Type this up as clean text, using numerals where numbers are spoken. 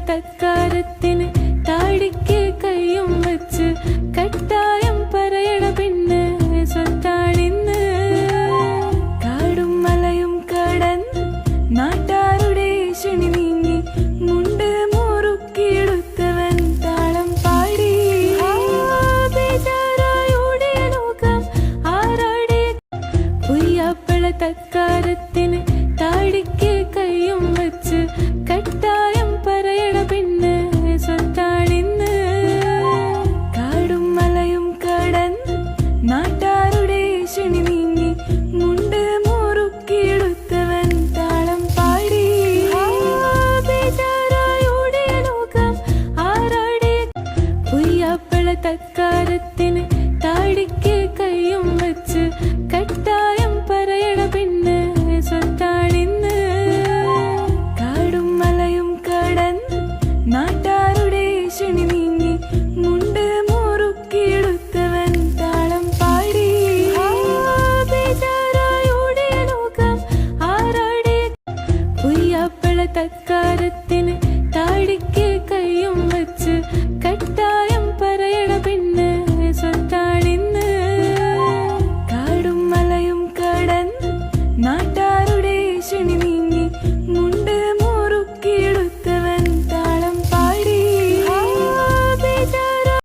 തക്കാരത്തിന് താടിക്ക് കയ്യും വച്ച് കട്ടായം പറയണ പെണ്ണ് സ്വത്താണിന്ന്. കാടും മലയും കടന്ന് നാട്ടാരുടെ ക്ഷണി നീങ്ങി മുണ്ട് മുറുക്കിയെടുത്തവൻ താളം പാടി. ബേജാറായോടെ നോക്കാം ആരാടെ പുയ്യാപ്പള തക്കാരത്തിന് താടിക്ക് കയ്യും വച്ച് കട്ടായം പറയണ പെണ്ണ് സ്വത്താണിന്ന്. കാടും മലയും കടന്ന് നാട്ടാരുടെ ക്ഷണി നീങ്ങി മുണ്ട് മുറുക്കിയെടുത്തവൻ താളം പാടി. ബേജാറായോടെ നോക്കാം ആരാടെ പുയ്യാപ്പള തക്കാരത്തിന് താടിക്ക് കയ്യും വച്ച് കട്ടായം പറയണ പെണ്ണ് സ്വത്താണിന്ന്. കാടും മലയും കടന്ന് നാട്ടാരുടെ ക്ഷണി നീങ്ങി മുണ്ട് മുറുക്കിയെടുത്തവൻ താളം പാടി. ബേജാറായോടെ നോക്കാം ആരാടെ പുയ്യാപ്പള തക്കാരത്തിന് താടിക്ക് കയ്യും വച്ച് കട്ടായം പറയണ പെണ്ണ് സ്വത്താണിന്ന്. കാടും മലയും കടന്ന് നാട്ടാരുടെ ക്ഷണി നീങ്ങി